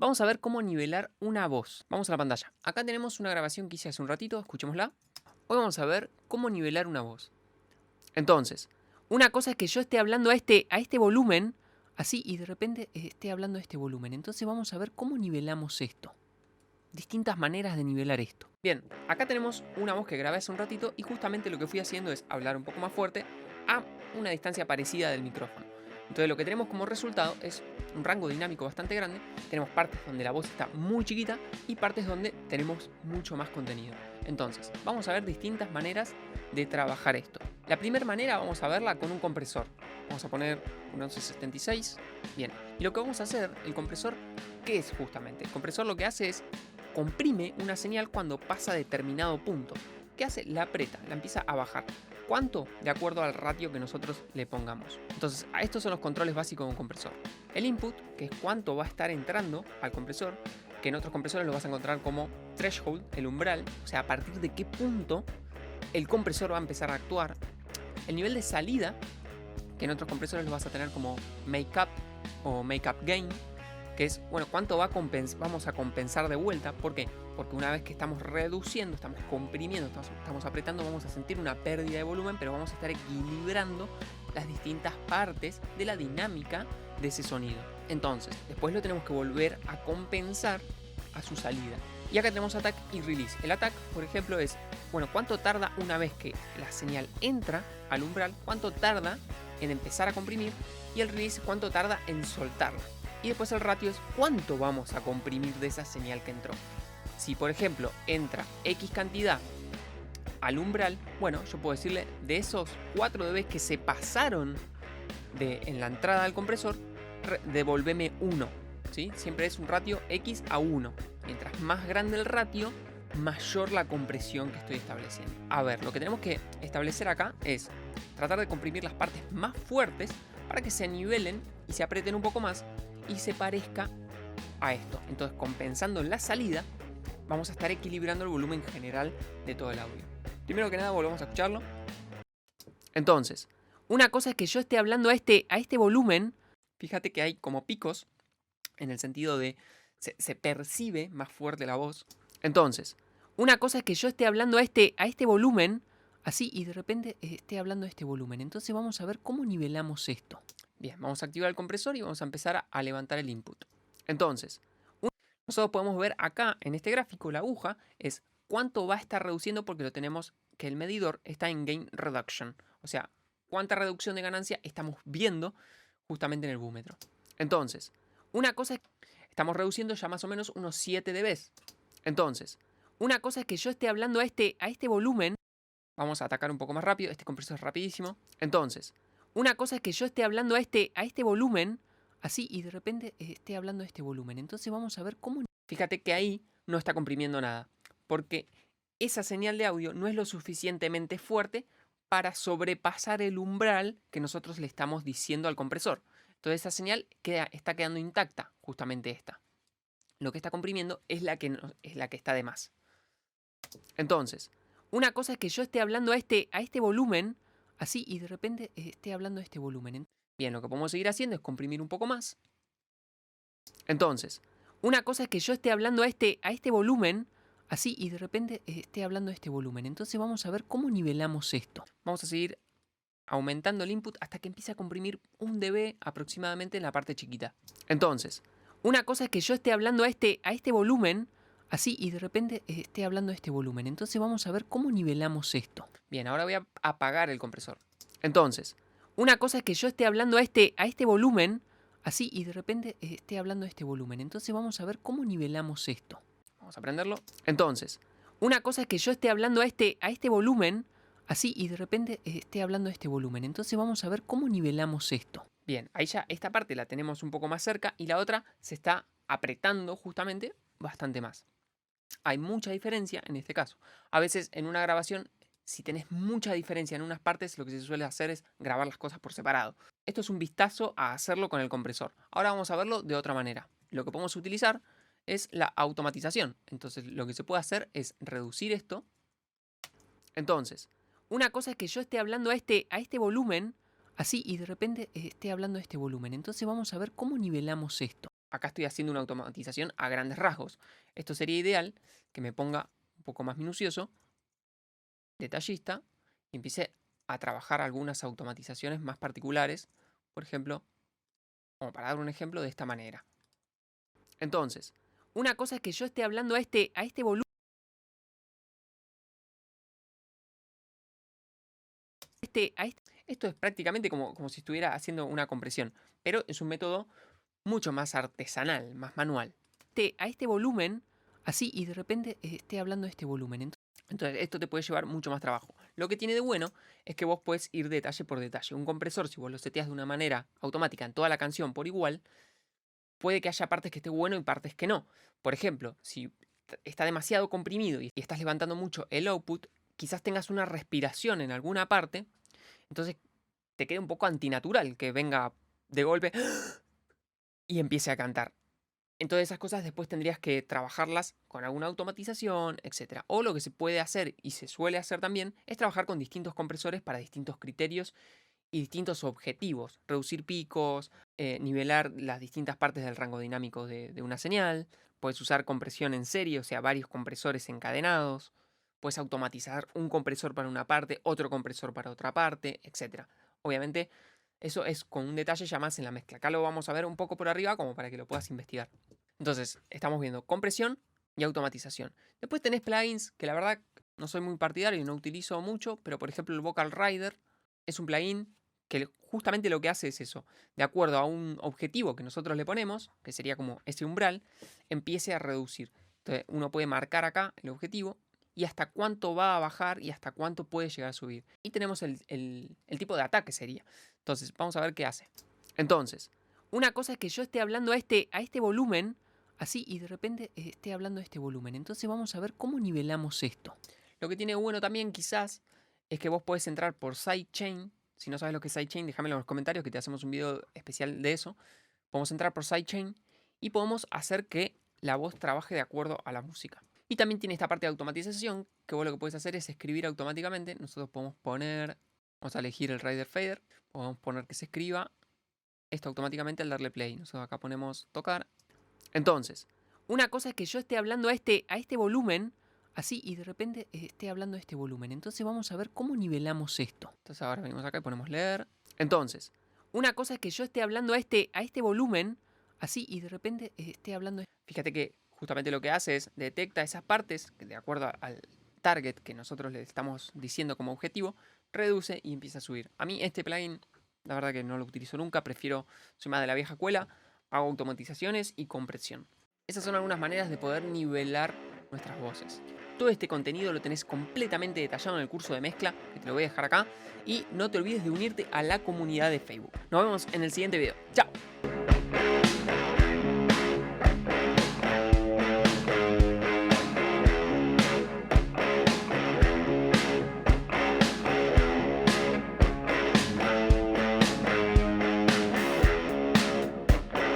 Vamos a ver cómo nivelar una voz. Vamos a la pantalla. Acá tenemos una grabación que hice hace un ratito, escuchémosla. Hoy vamos a ver cómo nivelar una voz. Entonces, una cosa es que yo esté hablando a este volumen, así, y de repente esté hablando a este volumen. Entonces vamos a ver cómo nivelamos esto. Distintas maneras de nivelar esto. Bien, acá tenemos una voz que grabé hace un ratito y justamente lo que fui haciendo es hablar un poco más fuerte a una distancia parecida del micrófono. Entonces lo que tenemos como resultado es un rango dinámico bastante grande. Tenemos partes donde la voz está muy chiquita y partes donde tenemos mucho más contenido. Entonces, vamos a ver distintas maneras de trabajar esto. La primera manera vamos a verla con un compresor. Vamos a poner un 1176. Bien, y lo que vamos a hacer, el compresor, ¿qué es justamente? El compresor lo que hace es comprime una señal cuando pasa determinado punto. ¿Qué hace? La aprieta, la empieza a bajar. ¿Cuánto? De acuerdo al ratio que nosotros le pongamos. Entonces, estos son los controles básicos de un compresor. El input, que es cuánto va a estar entrando al compresor, que en otros compresores lo vas a encontrar como threshold, el umbral, o sea, a partir de qué punto el compresor va a empezar a actuar. El nivel de salida, que en otros compresores lo vas a tener como make up o make up gain, que es, bueno, cuánto vamos a compensar de vuelta. ¿Por qué? Porque una vez que estamos reduciendo, estamos comprimiendo, estamos apretando, vamos a sentir una pérdida de volumen, pero vamos a estar equilibrando las distintas partes de la dinámica de ese sonido. Entonces, después lo tenemos que volver a compensar a su salida. Y acá tenemos attack y release. El attack, por ejemplo, es, bueno, cuánto tarda una vez que la señal entra al umbral, cuánto tarda en empezar a comprimir, y el release, cuánto tarda en soltarla. Y después el ratio es cuánto vamos a comprimir de esa señal que entró. Si por ejemplo entra X cantidad al umbral, bueno, yo puedo decirle de esos 4 dB que se pasaron en la entrada del compresor, devolveme 1. ¿Sí? Siempre es un ratio X a 1. Mientras más grande el ratio, mayor la compresión que estoy estableciendo. A ver, lo que tenemos que establecer acá es tratar de comprimir las partes más fuertes para que se nivelen y se aprieten un poco más y se parezca a esto. Entonces, compensando la salida, vamos a estar equilibrando el volumen general de todo el audio. Primero que nada, volvemos a escucharlo. Entonces, una cosa es que yo esté hablando a este volumen. Fíjate que hay como picos, en el sentido de se percibe más fuerte la voz. Entonces, una cosa es que yo esté hablando a este volumen, así, y de repente esté hablando a este volumen. Entonces vamos a ver cómo nivelamos esto. Bien, vamos a activar el compresor y vamos a empezar a levantar el input. Entonces, nosotros podemos ver acá en este gráfico, la aguja es cuánto va a estar reduciendo, porque lo tenemos que el medidor está en gain reduction. O sea, cuánta reducción de ganancia estamos viendo justamente en el búmetro. Entonces, una cosa es que estamos reduciendo ya más o menos unos 7 dB. Entonces, una cosa es que yo esté hablando a este volumen. Vamos a atacar un poco más rápido, este compresor es rapidísimo. Entonces, una cosa es que yo esté hablando a este volumen, así, y de repente esté hablando a este volumen. Entonces vamos a ver cómo. Fíjate que ahí no está comprimiendo nada, porque esa señal de audio no es lo suficientemente fuerte para sobrepasar el umbral que nosotros le estamos diciendo al compresor. Entonces esa señal está quedando intacta, justamente esta. Lo que está comprimiendo es la que está de más. Entonces, una cosa es que yo esté hablando a este volumen, así, y de repente esté hablando a este volumen. Bien, lo que podemos seguir haciendo es comprimir un poco más. Entonces, una cosa es que yo esté hablando a este volumen, así, y de repente esté hablando a este volumen. Entonces vamos a ver cómo nivelamos esto. Vamos a seguir aumentando el input hasta que empiece a comprimir 1 dB aproximadamente en la parte chiquita. Entonces, una cosa es que yo esté hablando a este volumen, así, y de repente esté hablando a este volumen. Entonces vamos a ver cómo nivelamos esto. Bien, ahora voy a apagar el compresor. Entonces, una cosa es que yo esté hablando a este volumen, así, y de repente esté hablando a este volumen. Entonces vamos a ver cómo nivelamos esto. Vamos a prenderlo. Entonces, una cosa es que yo esté hablando a este volumen, así, y de repente esté hablando a este volumen. Entonces vamos a ver cómo nivelamos esto. Bien, ahí ya esta parte la tenemos un poco más cerca y la otra se está apretando justamente bastante más. Hay mucha diferencia en este caso. A veces en una grabación, si tenés mucha diferencia en unas partes, lo que se suele hacer es grabar las cosas por separado. Esto es un vistazo a hacerlo con el compresor. Ahora vamos a verlo de otra manera. Lo que podemos utilizar es la automatización. Entonces lo que se puede hacer es reducir esto. Entonces, una cosa es que yo esté hablando a este volumen, así, y de repente esté hablando a este volumen. Entonces vamos a ver cómo nivelamos esto. acá estoy haciendo una automatización a grandes rasgos. Esto sería ideal que me ponga un poco más minucioso, detallista, y empiece a trabajar algunas automatizaciones más particulares. Por ejemplo, como para dar un ejemplo de esta manera. Entonces, una cosa es que yo esté hablando a este volumen. Esto es prácticamente como si estuviera haciendo una compresión, pero es un método mucho más artesanal, más manual. A este volumen, así, y de repente esté hablando de este volumen. Entonces, esto te puede llevar mucho más trabajo. Lo que tiene de bueno es que vos puedes ir detalle por detalle. Un compresor, si vos lo seteas de una manera automática en toda la canción por igual, puede que haya partes que esté bueno y partes que no. Por ejemplo, si está demasiado comprimido y estás levantando mucho el output, quizás tengas una respiración en alguna parte, entonces te queda un poco antinatural que venga de golpe y empiece a cantar. Entonces esas cosas después tendrías que trabajarlas con alguna automatización, etc. O lo que se puede hacer y se suele hacer también es trabajar con distintos compresores para distintos criterios y distintos objetivos. Reducir picos, nivelar las distintas partes del rango dinámico de una señal. Puedes usar compresión en serie, o sea, varios compresores encadenados. Puedes automatizar un compresor para una parte, otro compresor para otra parte, etc. Obviamente, eso es con un detalle ya más en la mezcla. Acá lo vamos a ver un poco por arriba como para que lo puedas investigar. Entonces, estamos viendo compresión y automatización. Después tenés plugins que la verdad no soy muy partidario y no utilizo mucho, pero por ejemplo el Vocal Rider es un plugin que justamente lo que hace es eso. De acuerdo a un objetivo que nosotros le ponemos, que sería como ese umbral, empiece a reducir. Entonces uno puede marcar acá el objetivo y hasta cuánto va a bajar y hasta cuánto puede llegar a subir. Y tenemos el tipo de ataque sería. Entonces vamos a ver qué hace. Entonces, una cosa es que yo esté hablando a este volumen, así, y de repente esté hablando de este volumen. Entonces vamos a ver cómo nivelamos esto. Lo que tiene bueno también quizás es que vos podés entrar por sidechain. Si no sabes lo que es sidechain, déjamelo en los comentarios que te hacemos un video especial de eso. Podemos entrar por sidechain y podemos hacer que la voz trabaje de acuerdo a la música. Y también tiene esta parte de automatización, que vos lo que puedes hacer es escribir automáticamente. Nosotros podemos poner, vamos a elegir el Rider Fader, podemos poner que se escriba esto automáticamente al darle play. Nosotros acá ponemos tocar. Entonces, una cosa es que yo esté hablando a este volumen, así, y de repente esté hablando de este volumen. Entonces vamos a ver cómo nivelamos esto. Entonces ahora venimos acá y ponemos leer. Entonces, una cosa es que yo esté hablando a este volumen, así, y de repente esté hablando... Fíjate que justamente lo que hace es detecta esas partes, que de acuerdo al target que nosotros le estamos diciendo como objetivo, reduce y empieza a subir. A mí este plugin, la verdad que no lo utilizo nunca, soy más de la vieja escuela, hago automatizaciones y compresión. Esas son algunas maneras de poder nivelar nuestras voces. Todo este contenido lo tenés completamente detallado en el curso de mezcla, que te lo voy a dejar acá. Y no te olvides de unirte a la comunidad de Facebook. Nos vemos en el siguiente video. ¡Chao!